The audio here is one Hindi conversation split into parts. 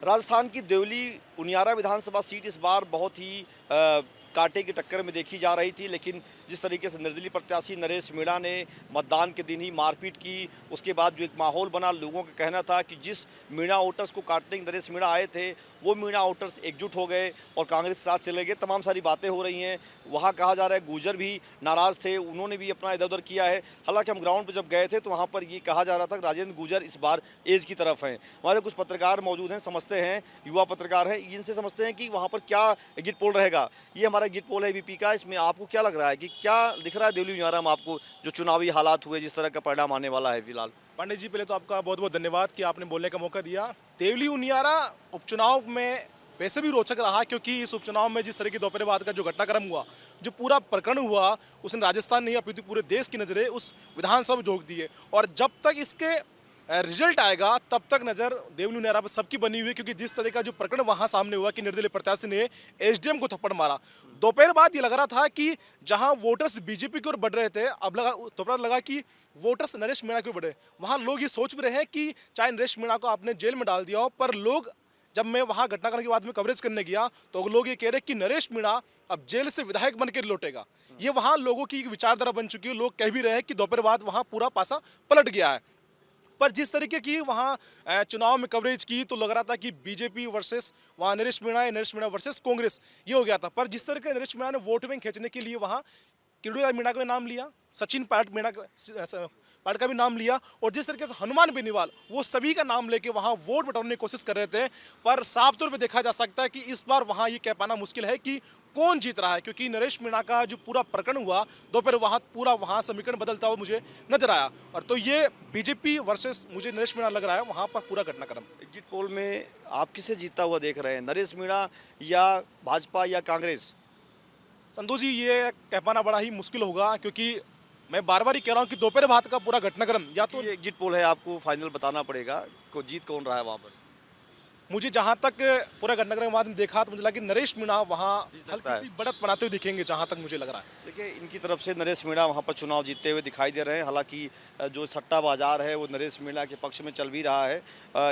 राजस्थान की देवली उनियारा विधानसभा सीट इस बार बहुत ही कांटे की टक्कर में देखी जा रही थी, लेकिन जिस तरीके से निर्दलीय प्रत्याशी नरेश मीणा ने मतदान के दिन ही मारपीट की, उसके बाद जो एक माहौल बना, लोगों का कहना था कि जिस मीणा वोटर्स को काटने नरेश मीणा आए थे वो मीणा वोटर्स एकजुट हो गए और कांग्रेस के साथ चले गए। तमाम सारी बातें हो रही हैं। वहाँ कहा जा रहा है गुर्जर भी नाराज़ थे, उन्होंने भी अपना इधर उधर किया है। हालांकि हम ग्राउंड पर जब गए थे तो वहाँ पर ये कहा जा रहा था कि राजेंद्र गुर्जर इस बार एज की तरफ हैं। हमारे कुछ पत्रकार मौजूद हैं, समझते हैं, युवा पत्रकार हैं, इनसे समझते हैं कि वहाँ पर क्या एग्जिट पोल रहेगा। ये हमारा एग्जिट पोल है वीपी का। इसमें आपको क्या लग रहा है कि क्या दिख रहा है देवली उनियारा में आपको, जो चुनावी हालात हुए, जिस तरह का परिणाम आने वाला है फिलहाल? पंडित जी, पहले तो आपका बहुत बहुत धन्यवाद कि आपने बोलने का मौका दिया। देवली उनियारा उपचुनाव में वैसे भी रोचक रहा, क्योंकि इस उपचुनाव में जिस तरह की दोपहर बाद का जो घटनाक्रम हुआ, जो पूरा प्रकरण हुआ, उसने राजस्थान नहीं अपितु पूरे देश की नज़रें उस विधानसभा में झोंक दी है। और जब तक इसके रिजल्ट आएगा तब तक नज़र देवली उनियारा पर सबकी बनी हुई है, क्योंकि जिस तरह का जो प्रकरण वहां सामने हुआ कि निर्दलीय प्रत्याशी ने एसडीएम को थप्पड़ मारा, दोपहर बाद ये लग रहा था कि जहां वोटर्स बीजेपी की ओर बढ़ रहे थे, अब दोपहर लगा कि वोटर्स नरेश मीणा की ओर बढ़े। वहां लोग ये सोच भी रहे हैं कि चाहे नरेश मीणा को आपने जेल में डाल दिया हो, पर लोग, जब मैं वहां घटनाक्रम के बाद में कवरेज करने गया तो लोग ये कह रहे कि नरेश मीणा अब जेल से विधायक बनकर लौटेगा। ये वहां लोगों की विचारधारा बन चुकी है। लोग कह भी रहे हैं कि दोपहर बाद वहां पूरा पासा पलट गया है। पर जिस तरीके की वहाँ चुनाव में कवरेज की तो लग रहा था कि बीजेपी वर्सेस वहाँ नरेश मीणा है, नरेश मीणा वर्सेस कांग्रेस, ये हो गया था। पर जिस तरह के नरेश मीणा ने वोट बैंक खींचने के लिए वहाँ किरोड़ीलाल मीणा का भी नाम लिया, सचिन पायलट का भी नाम लिया, और जिस तरीके से हनुमान बेनीवाल, वो सभी का नाम लेके वहाँ वोट बटोरने की कोशिश कर रहे थे। पर साफ तौर पे देखा जा सकता है कि इस बार वहाँ ये कह पाना मुश्किल है कि कौन जीत रहा है, क्योंकि नरेश मीणा का जो पूरा प्रकरण हुआ दोपहर वहाँ पूरा वहाँ समीकरण बदलता हुआ मुझे नजर आया। और तो ये बीजेपी वर्सेस मुझे नरेश मीणा लग रहा है वहाँ पर पूरा घटनाक्रम। एग्जिट पोल में आप किसे जीतता हुआ देख रहे हैं, नरेश मीणा या भाजपा या कांग्रेस? संतोष जी, ये कह पाना बड़ा ही मुश्किल होगा, क्योंकि मैं बार बार ही कह रहा हूँ कि दोपहर बाद का पूरा घटनाक्रम या तो ये एग्जिट पोल है, आपको फाइनल बताना पड़ेगा को जीत कौन रहा है वहाँ पर। मुझे जहाँ तक पूरा घटनाक्रम के बाद में देखा तो मुझे लगा कि नरेश मीणा वहाँ हल्की सी बढ़त बनाते हुए दिखेंगे, जहाँ तक मुझे लग रहा है। देखिए, इनकी तरफ से नरेश मीणा वहाँ पर चुनाव जीतते हुए दिखाई दे रहे हैं। हालांकि जो सट्टा बाजार है वो नरेश मीणा के पक्ष में चल भी रहा है।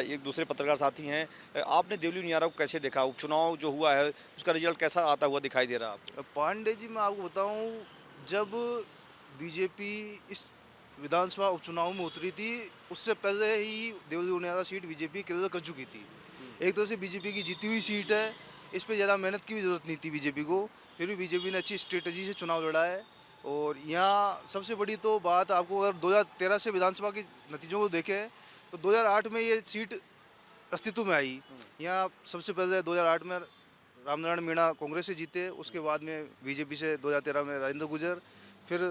एक दूसरे पत्रकार साथी हैं, आपने देवली उनियारा को कैसे देखा? उपचुनाव जो हुआ है उसका रिजल्ट कैसा आता हुआ दिखाई दे रहा है आपको? पांडे जी, मैं आपको बताऊं, जब बीजेपी इस विधानसभा उपचुनाव में उतरी थी, उससे पहले ही Deoli Uniara seat BJP clear कर चुकी थी। एक तरह से बीजेपी की जीती हुई सीट है, इस पे ज़्यादा मेहनत की भी ज़रूरत नहीं थी बीजेपी को, फिर भी बीजेपी ने अच्छी स्ट्रेटजी से चुनाव लड़ा है। और यहाँ सबसे बड़ी तो बात, आपको अगर 2013 से विधानसभा के नतीजों को देखें तो 2008 में ये सीट अस्तित्व में आई। यहाँ सबसे पहले 2008 में रामनारायण मीणा कांग्रेस से जीते, उसके बाद में बीजेपी से 2013 में राजेंद्र गुर्जर, फिर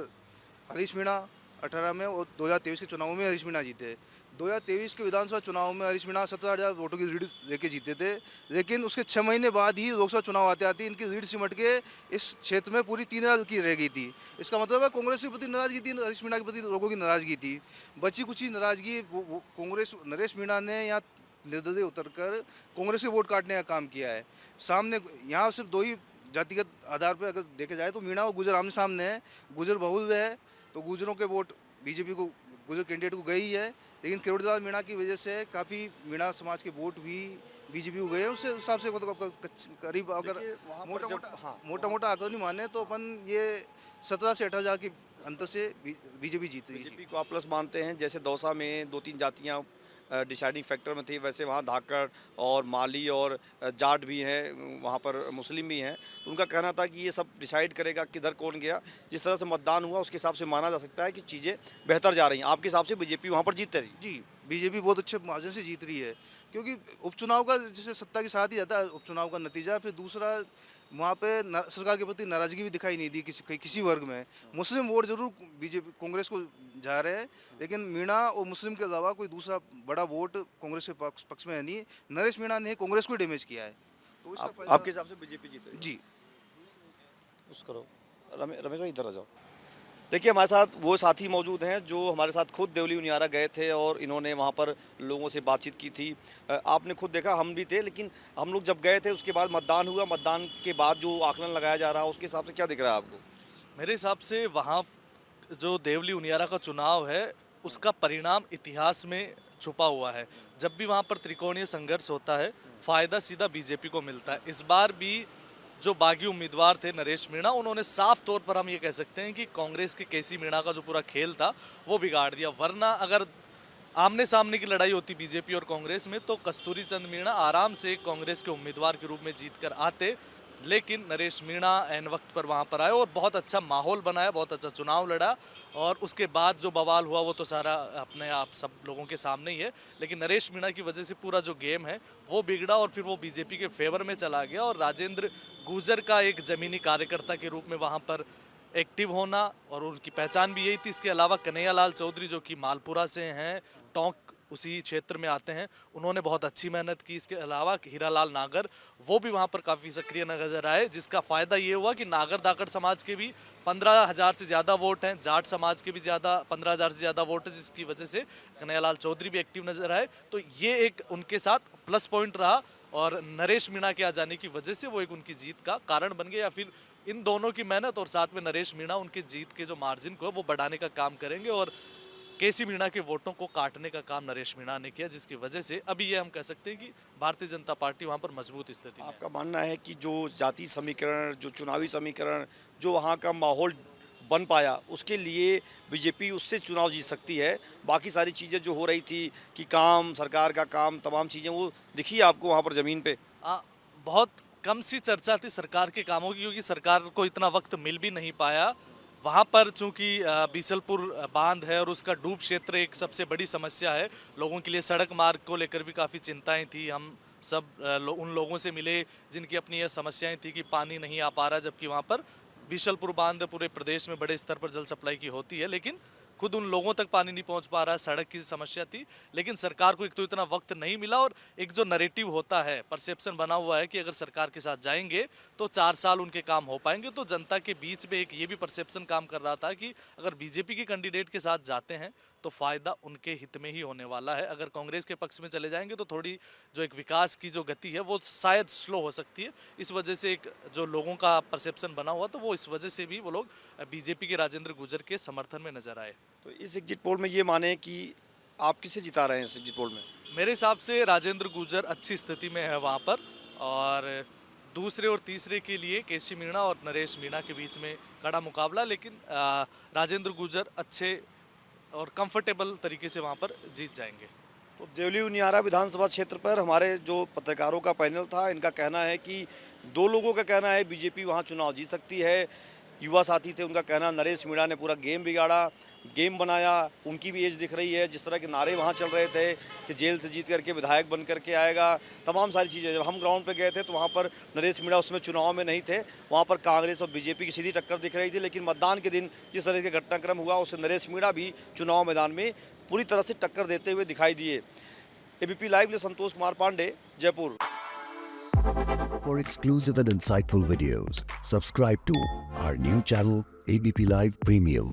हरीश मीणा 18 में, और 2023 के चुनाव में हरीश मीणा जीते। 2023 के विधानसभा चुनाव में हरीश मीणा 17,000 वोटों की लीड लेके जीते थे, लेकिन उसके 6 महीने बाद ही लोकसभा चुनाव आते आते इनकी लीड सिमट के इस क्षेत्र में पूरी 3,000 की रह गई थी। इसका मतलब है कांग्रेस के प्रति नाराजगी थी, हरीश मीणा के प्रति लोगों की नाराजगी थी। बची कुछ ही नाराजगी कांग्रेस, नरेश मीणा ने यहाँ निर्दलीय उतरकर कांग्रेस के वोट काटने का काम किया है। सामने यहाँ सिर्फ दो ही जातिगत आधार पर अगर देखा जाए तो मीणा और गुर्जर आमने सामने है। गुर्जर बहुल है तो गुर्जरों के वोट बीजेपी को, गुर्जर कैंडिडेट को गई है, लेकिन किरोड़ीलाल मीणा की वजह से काफ़ी मीणा समाज के वोट भी बीजेपी को गए हैं। उस हिसाब से मतलब करीब अगर मोटा मोटा आंकड़ा नहीं माने तो अपन ये 17 से 18,000 के अंतर से बीजेपी जीत रही है। बीजेपी को आप प्लस मानते हैं? जैसे दौसा में 2-3 जातियाँ डिसाइडिंग फैक्टर में थी, वैसे वहाँ धाकड़ और माली और जाट भी हैं, वहाँ पर मुस्लिम भी हैं, तो उनका कहना था कि ये सब डिसाइड करेगा किधर कौन गया। जिस तरह से मतदान हुआ उसके हिसाब से माना जा सकता है कि चीज़ें बेहतर जा रही हैं। आपके हिसाब से बीजेपी वहाँ पर जीत रही? जी, बीजेपी बहुत अच्छे मार्जिन से जीत रही है, क्योंकि उपचुनाव का जैसे सत्ता के साथ ही जाता है उपचुनाव का नतीजा। फिर दूसरा, वहाँ पे सरकार के प्रति नाराजगी भी दिखाई नहीं दी किसी वर्ग में। मुस्लिम वोट जरूर बीजेपी कांग्रेस को जा रहे हैं, लेकिन मीणा और मुस्लिम के अलावा कोई दूसरा बड़ा वोट कांग्रेस के पक्ष में है नहीं। नरेश मीणा ने कांग्रेस को डैमेज किया है, तो इसका आपके हिसाब से बीजेपी जीत रही? जी। उस करो रमेश भाई, इधर आ जाओ। देखिए, हमारे साथ वो साथी मौजूद हैं जो हमारे साथ खुद देवली उनियारा गए थे और इन्होंने वहाँ पर लोगों से बातचीत की थी। आपने खुद देखा, हम भी थे, लेकिन हम लोग जब गए थे उसके बाद मतदान हुआ, मतदान के बाद जो आकलन लगाया जा रहा है उसके हिसाब से क्या दिख रहा है आपको? मेरे हिसाब से वहाँ जो देवली उनियारा का चुनाव है उसका परिणाम इतिहास में छुपा हुआ है। जब भी वहाँ पर त्रिकोणीय संघर्ष होता है फायदा सीधा बीजेपी को मिलता है। इस बार भी जो बागी उम्मीदवार थे नरेश मीणा, उन्होंने साफ तौर पर हम ये कह सकते हैं कि कांग्रेस के केसी मीणा का जो पूरा खेल था वो बिगाड़ दिया। वरना अगर आमने सामने की लड़ाई होती बीजेपी और कांग्रेस में तो कस्तूरी चंद मीणा आराम से कांग्रेस के उम्मीदवार के रूप में जीत कर आते, लेकिन नरेश मीणा ऐन वक्त पर वहाँ पर आए और बहुत अच्छा माहौल बनाया, बहुत अच्छा चुनाव लड़ा। और उसके बाद जो बवाल हुआ वो तो सारा अपने आप सब लोगों के सामने ही है, लेकिन नरेश मीणा की वजह से पूरा जो गेम है वो बिगड़ा और फिर वो बीजेपी के फेवर में चला गया। और राजेंद्र गुर्जर का एक ज़मीनी कार्यकर्ता के रूप में वहाँ पर एक्टिव होना और उनकी पहचान भी यही थी। इसके अलावा कन्हैयालाल चौधरी जो कि मालपुरा से हैं, टोंक उसी क्षेत्र में आते हैं, उन्होंने बहुत अच्छी मेहनत की। इसके अलावा हीरालाल नागर वो भी वहाँ पर काफ़ी सक्रिय नजर आए, जिसका फ़ायदा ये हुआ कि नागर दाकड़ समाज के भी 15,000 से ज़्यादा वोट हैं, जाट समाज के भी 15,000 से ज़्यादा वोट है, जिसकी वजह से कन्हैयालाल चौधरी भी एक्टिव नजर आए। तो ये एक उनके साथ प्लस पॉइंट रहा और नरेश मीणा के आ जाने की वजह से वो एक उनकी जीत का कारण बन गया। या फिर इन दोनों की मेहनत और साथ में नरेश मीणा उनके जीत के जो मार्जिन को है वो बढ़ाने का काम करेंगे और केसी मीणा के वोटों को काटने का काम नरेश मीणा ने किया, जिसकी वजह से अभी ये हम कह सकते हैं कि भारतीय जनता पार्टी वहाँ पर मजबूत स्थिति में है। आपका मानना है कि जो जाति समीकरण, जो चुनावी समीकरण, जो वहाँ का माहौल बन पाया, उसके लिए बीजेपी उससे चुनाव जीत सकती है? बाकी सारी चीज़ें जो हो रही थी कि काम, सरकार का काम, तमाम चीज़ें वो दिखी आपको वहाँ पर ज़मीन पे? बहुत कम सी चर्चा थी सरकार के कामों की, क्योंकि सरकार को इतना वक्त मिल भी नहीं पाया। वहाँ पर चूंकि बीसलपुर बांध है और उसका डूब क्षेत्र एक सबसे बड़ी समस्या है, लोगों के लिए सड़क मार्ग को लेकर भी काफ़ी चिंताएं थी। हम सब उन लोगों से मिले जिनकी अपनी यह समस्याएं थी कि पानी नहीं आ पा रहा, जबकि वहाँ पर बीसलपुर बांध पूरे प्रदेश में बड़े स्तर पर जल सप्लाई की होती है, लेकिन खुद उन लोगों तक पानी नहीं पहुंच पा रहा, सड़क की समस्या थी। लेकिन सरकार को एक तो इतना वक्त नहीं मिला और एक जो नैरेटिव होता है, परसेप्शन बना हुआ है कि अगर सरकार के साथ जाएंगे तो 4 साल उनके काम हो पाएंगे, तो जनता के बीच में एक ये भी परसेप्शन काम कर रहा था कि अगर बीजेपी के कैंडिडेट के साथ जाते हैं तो फ़ायदा उनके हित में ही होने वाला है। अगर कांग्रेस के पक्ष में चले जाएंगे तो थोड़ी जो एक विकास की जो गति है वो शायद स्लो हो सकती है। इस वजह से एक जो लोगों का परसेप्शन बना हुआ, तो वो इस वजह से भी वो लोग बीजेपी के राजेंद्र गुर्जर के समर्थन में नजर आए। तो इस एग्जिट पोल में ये माने कि आप किसे जिता रहे हैं इस एग्जिट पोल में? मेरे हिसाब से राजेंद्र गुर्जर अच्छी स्थिति में है वहाँ पर, और दूसरे और तीसरे के लिए केसी मीणा और नरेश मीणा के बीच में कड़ा मुकाबला, लेकिन राजेंद्र गुर्जर अच्छे और कंफर्टेबल तरीके से वहाँ पर जीत जाएंगे। तो देवली उनियारा विधानसभा क्षेत्र पर हमारे जो पत्रकारों का पैनल था, इनका कहना है कि 2 लोगों का कहना है बीजेपी वहाँ चुनाव जीत सकती है। युवा साथी थे, उनका कहना नरेश मीणा ने पूरा गेम बिगाड़ा, गेम बनाया। उनकी भी एज दिख रही है, जिस तरह के नारे वहाँ चल रहे थे कि जेल से जीत करके विधायक बन करके आएगा, तमाम सारी चीज़ें। जब हम ग्राउंड पे गए थे तो वहाँ पर नरेश मीणा उसमें चुनाव में नहीं थे, वहाँ पर कांग्रेस और बीजेपी की सीधी टक्कर दिख रही थी। लेकिन मतदान के दिन जिस तरह के घटनाक्रम हुआ, उससे नरेश मीणा भी चुनाव मैदान में पूरी तरह से टक्कर देते हुए दिखाई दिए। एबीपी लाइव में Santosh Kumar Pandey, Jaipur. For exclusive and insightful videos, subscribe to our new channel ABP Live Premium.